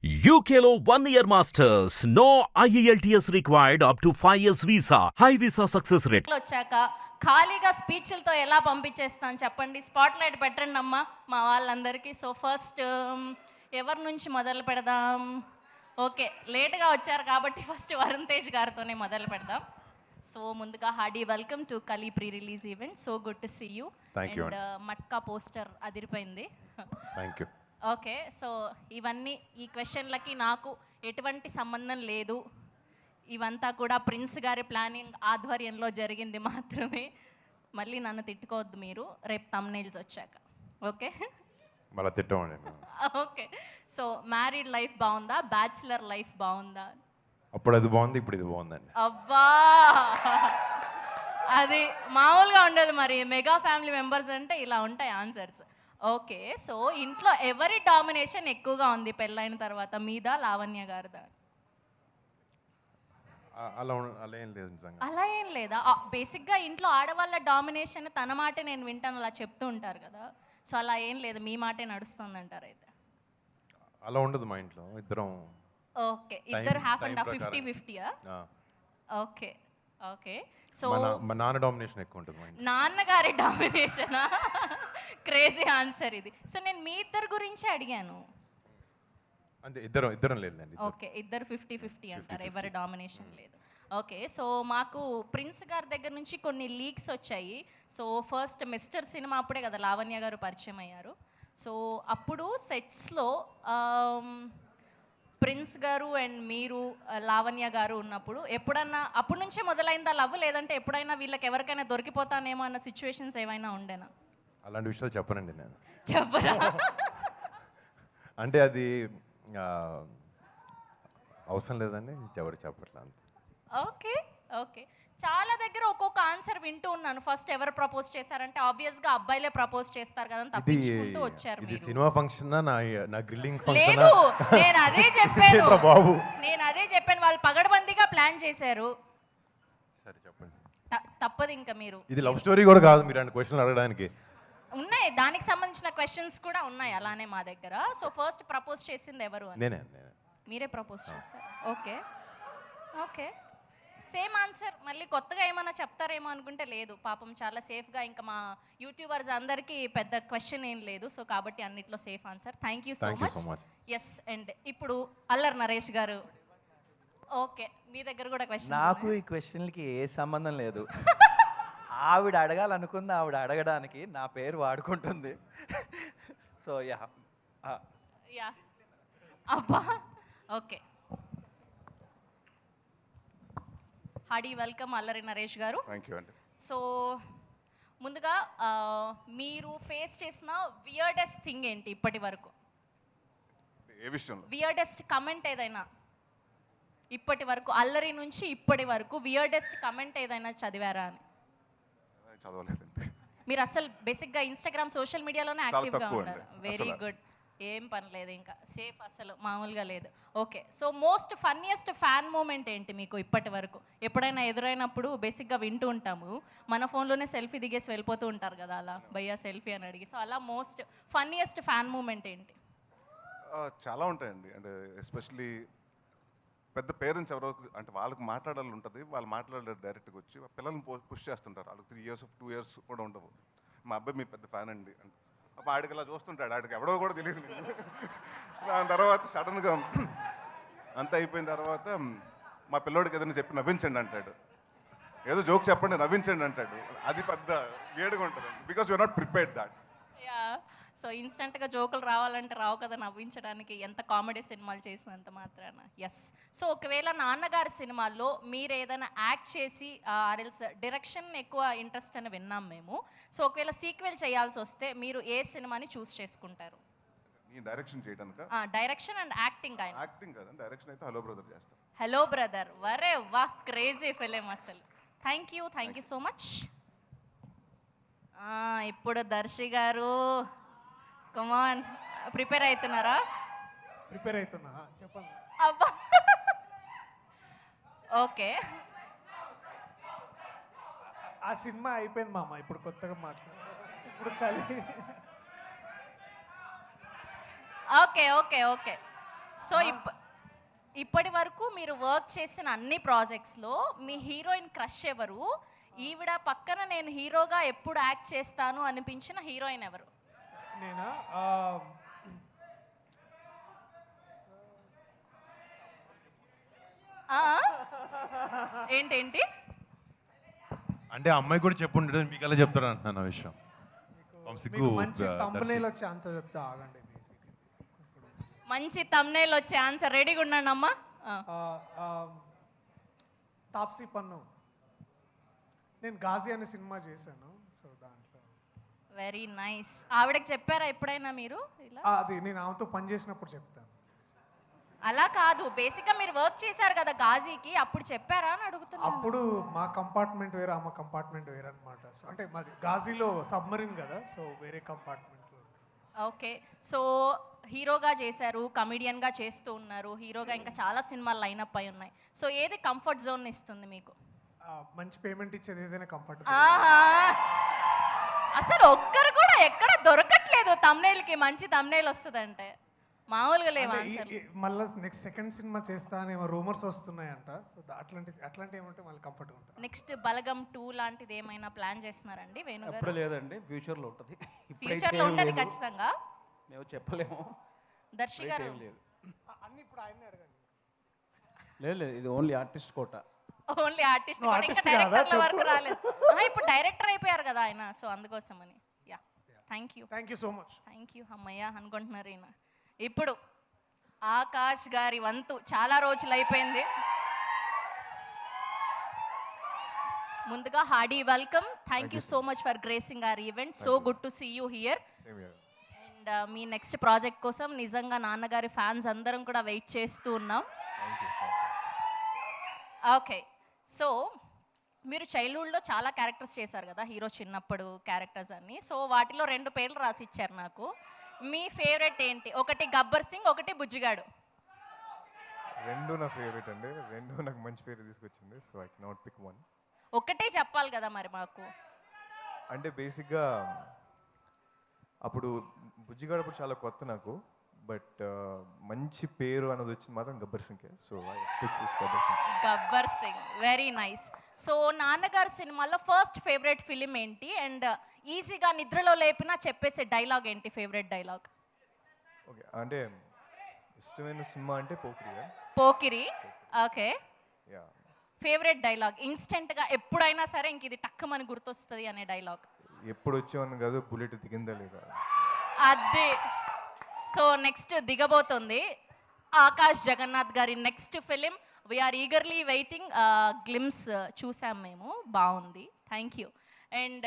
UKLO 1 year masters. No IELTS required up to 5 years visa. High visa success rate. వచ్చాక ఖాళీగా స్పీచ్లతో ఎలా పంపించేస్తాను చెప్పండి. స్పాట్ లైట్ పెట్టండి అమ్మా మా వాళ్ళందరికీ. సో ఫస్ట్ ఎవరి నుంచి మొదలు పెడదాం? ఓకే, లేట్గా వచ్చారు కాబట్టి ఫస్ట్ వరుణ్ తేజ్ గారితోనే మొదలు పెడదాం. సో ముందుగా hearty welcome to Kali pre release event. So good to see you. And Matka poster అదిరిపోయింది. Thank you. ఓకే, సో ఇవన్నీ ఈ క్వశ్చన్లకి నాకు ఎటువంటి సంబంధం లేదు. ఇవంతా కూడా ప్రిన్స్ గారి ప్లానింగ్ ఆధ్వర్యంలో జరిగింది మాత్రమే. మళ్ళీ నన్ను తిట్టుకోవద్దు మీరు రేపు థంబ్నెయిల్స్ వచ్చాక. ఓకే మళ్ళీ తిట్టమండి. ఓకే, సో మ్యారీడ్ లైఫ్ బాగుందా, బ్యాచులర్ లైఫ్ బాగుందా? అప్పుడు అది బాగుంది, ఇప్పుడు ఇది బాగుందండి. అబ్బా, అది మామూలుగా ఉండదు మరి. మెగా ఫ్యామిలీ మెంబర్స్ అంటే ఇలా ఉంటాయి ఆన్సర్స్. ఓకే, సో ఇంట్లో ఎవరి డామినేషన్ ఎక్కువగా ఉంది పెళ్ళైన తర్వాత, మీద లావణ్య గారిదా? అలా ఏం లేదు నిజంగా. అలా ఏం లేదా? బేసిక్గా ఇంట్లో ఆడవాళ్ళ డామినేషన్ తన మాట నేను వింటాను అలా చెప్తూ ఉంటారు కదా. సో అలా ఏం లేదు, మీ మాటే నడుస్తుంది అంటారు అయితే? అలా ఉండదు మా ఇంట్లో. ఇద్దరం ఓకే, ఇద్దరు హాఫ్ అండ్ హాఫ్ 50-50యా? ఓకే ఓకే, సో మా నాన్న డామినేషన్ ఎక్కువ ఉంటుంది మా ఇంట్లో. నాన్నగారి డామినేషనా? క్రేజీ ఆన్సర్ ఇది. సో నేను మీ ఇద్దరు గురించి అడిగాను. అంటే ఇద్దరం లేదండి. ఓకే, ఇద్దరు 50-50 అంటారు, ఎవరి డామినేషన్ లేదు. ఓకే, సో మాకు ప్రిన్స్ గారి దగ్గర నుంచి కొన్ని లీక్స్ వచ్చాయి. సో ఫస్ట్ మిస్టర్ సినిమా అప్పుడే కదా లావణ్య గారు పరిచయం అయ్యారు. సో అప్పుడు సెట్స్లో ప్రిన్స్ గారు అండ్ మీరు లావణ్య గారు ఉన్నప్పుడు ఎప్పుడన్నా అప్పటి నుంచే మొదలైందా లవ్, లేదంటే ఎప్పుడైనా వీళ్ళకి ఎవరికైనా దొరికిపోతానేమో అన్న సిచ్యువేషన్స్ ఏమైనా ఉండేనా? అలాంటి విషయాలు చెప్పనండి నేను. చెప్పరా? అంటే అది అవసరం లేదండి, ఎవరు చెప్పట్లా అంత. ఓకే ఓకే, చాలా దగ్గర ఒక్కొక్క ఆన్సర్ వింటూ ఉన్నాను. ఫస్ట్ ఎవరు ప్రపోజ్ చేశారంటే ఆబ్వియస్ గా అబ్బాయిలే ప్రపోజ్ చేస్తారు కదా అని తప్పించుకుంటూ వచ్చారు ఇది మీరు. సినిమా ఫంక్షన్ నా గ్రిల్లింగ్ ఫంక్షన్ లేదు, నేను అదే చెప్పాను బాబు. నేను అదే చెప్పాను, వాళ్ళు పగడబందీగా ప్లాన్ చేశారు. సరే చెప్పండి. తప్పదు ఇంకా మీరు. ఇది లవ్ స్టోరీ కూడా కాదు మీరు అంటే క్వశ్చన్ అడగడానికి. ఉన్నాయి, దానికి సంబంధించిన క్వశ్చన్స్ కూడా ఉన్నాయి అలానే మా దగ్గర. సో ఫస్ట్ ప్రపోజ్ చేసింది ఎవరు అని? నేనే. మీరే ప్రపోజ్ చేశారు. Okay okay, same answer. మళ్ళీ కొత్తగా ఏమైనా చెప్తారేమో అనుకుంటే లేదు, పాపం చాలా సేఫ్గా. ఇంకా మా యూట్యూబర్స్ అందరికీ పెద్ద క్వశ్చన్ ఏం లేదు. సో కాబట్టి అన్నిట్లో safe answer. Thank you so much. Yes, and ఇప్పుడు అల్లరి నరేష్ గారు. ఓకే, మీ దగ్గర కూడా క్వశ్చన్. నాకు ఈ క్వశ్చన్లకి ఏ సంబంధం లేదు. ఆవిడ అడగాలనుకుంది, ఆవిడ అడగడానికి నా పేరు వాడుకుంటుంది. సో యా అబ్బా, okay. Hardy welcome Allari Naresh గారు. థ్యాంక్ యూ అండి. సో ముందుగా మీరు ఫేస్ చేసిన వియర్డెస్ట్ థింగ్ ఏంటి ఇప్పటి వరకు? ఏ విషయంలో? వియర్డెస్ట్ కమెంట్ ఏదైనా ఇప్పటి వరకు, అల్లరి నుంచి ఇప్పటి వరకు వియర్డెస్ట్ కమెంట్ ఏదైనా చదివారా అని? చదవలేదండి. మీరు అసలు బేసిక్గా ఇన్స్టాగ్రామ్ సోషల్ మీడియాలోనే యాక్టివ్గా ఉన్నారు. వెరీ అసలు. గుడ్, ఏం పని లేదు, ఇంకా సేఫ్, అసలు మామూలుగా లేదు. Okay, so most funniest fan moment ఏంటి మీకు ఇప్పటి వరకు? ఎప్పుడైనా ఎదురైనప్పుడు బేసిక్గా వింటూ ఉంటాము, మన ఫోన్లోనే సెల్ఫీ దిగేసి వెళ్ళిపోతూ ఉంటారు కదా, అలా భయ్యా సెల్ఫీ అని అడిగి. సో అలా మోస్ట్ ఫన్నీయెస్ట్ ఫ్యాన్ మూమెంట్ ఏంటి? చాలా ఉంటాయండి. అంటే ఎస్పెషలీ పెద్ద పేరెంట్స్ ఎవరో అంటే వాళ్ళకి మాట్లాడాలి ఉంటుంది, వాళ్ళు మాట్లాడాలి డైరెక్ట్గా వచ్చి పిల్లల్ని పుష్ చేస్తుంటారు. వాళ్ళకి 3 years 2 years కూడా ఉండవు. మా అబ్బాయి మీ పెద్ద ఫ్యాన్ అండి అంటే అప్పుడు ఆడికి ఇలా చూస్తుంటాడు, ఆడికి ఎవడో కూడా తెలియదు. దాని తర్వాత సడన్గా అంతా అయిపోయిన తర్వాత మా పిల్లోడికి ఏదైనా చెప్పి నవ్వించండి అంటాడు, ఏదో జోక్ చెప్పండి నవ్వించండి అంటాడు. అది పెద్ద వేడిగా ఉంటుంది, because you're not prepared that. So ఇన్స్టెంట్గా జోకులు రావాలంటే రావు కదా నవ్వించడానికి, ఎంత కామెడీ సినిమాలు చేసినంత మాత్రాన. ఎస్, సో ఒకవేళ నాన్నగారి సినిమాల్లో మీరు ఏదైనా యాక్ట్ చేసి ఆర్ఎల్స్ డైరెక్షన్ ఎక్కువ ఇంట్రెస్ట్ అని విన్నాం మేము. సో ఒకవేళ సీక్వెల్ చేయాల్సి వస్తే మీరు ఏ సినిమాని చూస్ చేసుకుంటారు? డైరెక్షన్ చేయడానికి? Direction and acting. యాక్టింగ్ కాదు, డైరెక్షన్ అయితే హలో బ్రదర్ చేస్తాను. హలో బ్రదర్, వరే వా, క్రేజీ ఫిలిం అసలు. Thank you so much. ఇప్పుడు దర్శి గారు కమాన్, ప్రిపేర్ అవుతున్నారా? ప్రిపేర్ అవుతున్నా, చెప్పండి. అబ్బా, ఓకే. ఆ సినిమా అయిపోయింది మామ, ఇప్పుడు కొత్తగా ఇప్పుడు కలి. ఓకే ఓకే ఓకే, సో ఇప్పటి వరకు మీరు వర్క్ చేసిన అన్ని ప్రాజెక్ట్స్లో మీ హీరోయిన్ క్రష్ ఎవరు? ఈవిడ పక్కన నేను హీరోగా ఎప్పుడు యాక్ట్ చేస్తాను అనిపించిన హీరోయిన్ ఎవరు? నేనా ఆ? ఏంటేంటి? అంటే ఆ అమ్మాయి కూడా చెప్పుండే మీకు ఎలా చెప్తారు అంటున్నాను ఆ విషయం. వంశీకు మీకు మంచి దర్శి. thumbnail వచ్చి ఆన్సర్ చెప్తా ఆగండి. మంచి తమ్నేల్ వచ్చే ఆన్సర్ రెడీగా ఉన్నాను అమ్మా. తాప్సీ పన్ను. నేను గాజీ అనే సినిమా చేశాను. సో దాంట్లో వెరీ నైస్. ఆవిడకి చెప్పారా ఎప్పుడైనా మీరు ఇలా? అది నేను ఆమెతో పని చేసినప్పుడు చెప్తాను. అలా కాదు, బేసిక్గా మీరు వర్క్ చేశారు కదా గాజీకి, అప్పుడు చెప్పారా అని అడుగుతున్నాను. అప్పుడు మా కంపార్ట్మెంట్ వేరే ఆమె కంపార్ట్మెంట్ వేరే అనమాట. సో అంటే మాది గాజీలో సబ్మరీన్ కదా, సో వేరే కంపార్ట్మెంట్లో. ఓకే, సో హీరోగా చేశారు, కమిడియన్గా చేస్తూ ఉన్నారు, హీరోగా ఇంకా చాలా సినిమాలు లైనప్ అయి ఉన్నాయి. సో ఏది కంఫర్ట్ జోన్ ఇస్తుంది మీకు? మంచి పేమెంట్ ఇచ్చేది ఏదైనా కంఫర్ట్. ఆహా, అసలు ఒక్కరు కూడా ఎక్కడ దొరకట్లేదు తమ్నేల్కి మంచి తమ్నేల్ వస్తుందంటే. మామూలుగా లేవు ఆన్సర్. మళ్ళీ నెక్స్ట్ సెకండ్ సినిమా చేస్తా అని రూమర్స్ వస్తున్నాయంట. సో అట్లాంటి ఏమంటే మళ్ళీ కంఫర్ట్గా ఉంటుంది. నెక్స్ట్ బలగం 2 లాంటిది ఏమైనా ప్లాన్ చేస్తున్నారండి వేణు గారు? ఎప్పుడు లేదండి, ఫ్యూచర్లో ఉంటుంది. ఫ్యూచర్లో ఉంటుంది ఖచ్చితంగా. మేము చెప్పలేము. దర్శి గారు లేదు అన్ని ఇప్పుడు ఆయన్ని అడగండి. లేదు, ఇది ఓన్లీ ఆర్టిస్ట్ కోట. ఓన్లీ ఆర్టిస్ట్ ఇంకా artist డైరెక్టర్ల కాదా? వరకు రాలేదు. ఇప్పుడు డైరెక్టర్ అయిపోయారు కదా ఆయన, సో అందుకోసమని. Yeah, thank you so much. అమ్మయ్య అనుకుంటున్నారు ఈయన. ఇప్పుడు ఆకాష్ గారి వంతు. చాలా రోజులు అయిపోయింది. ముందుగా hearty welcome. Thank you so much for gracing our event. So good to see you here. And మీ నెక్స్ట్ ప్రాజెక్ట్ కోసం నిజంగా నాన్నగారి ఫ్యాన్స్ అందరం కూడా వెయిట్ చేస్తూ ఉన్నాం. ఓకే, సో మీరు చైల్డ్హుడ్లో చాలా క్యారెక్టర్స్ చేశారు కదా, హీరో చిన్నప్పుడు క్యారెక్టర్స్ అన్ని. సో వాటిలో 2 పేర్లు రాసి ఇచ్చారు నాకు. మీ ఫేవరెట్ ఏంటి? ఒకటి గబ్బర్ సింగ్, ఒకటి బుజ్జిగాడు. రెండు నా ఫేవరెట్ అండి. రెండు నాకు మంచి పేరు తీసుకొచ్చింది. So I cannot pick one. ఒకటే చెప్పాలి కదా మరి మాకు. అంటే బేసిక్గా అప్పుడు బుజ్జిగాడు అప్పుడు చాలా కొత్త నాకు. బట్ మంచి పేరు అనేది వచ్చింది మాత్రం Gabbar Singh. So I have to choose Gabbar Singh. Gabbar Singh, very nice. So నాన్నగారి సినిమాలో ఫస్ట్ ఫేవరెట్ ఫిలిం ఏంటి? అండ్ ఈజీగా నిద్రలో లేపినా చెప్పేసే డైలాగ్ ఏంటి? Favourite dialogue. ఓకే, అంటే ఇష్టమైన సినిమా అంటే Pokiri. Okay, yeah. Favourite dialogue ఇన్స్టెంట్గా ఎప్పుడైనా సరే ఇంక ఇది టక్కుమని గుర్తొస్తుంది అనే డైలాగ్. ఎప్పుడు వచ్చామని కాదు, బుల్లెట్ దిగిందా లేదా. అదే. సో నెక్స్ట్ దిగబోతుంది ఆకాష్ జగన్నాథ్ గారి next film. We are eagerly waiting. Glimpse చూసాం మేము, బాగుంది. Thank you. అండ్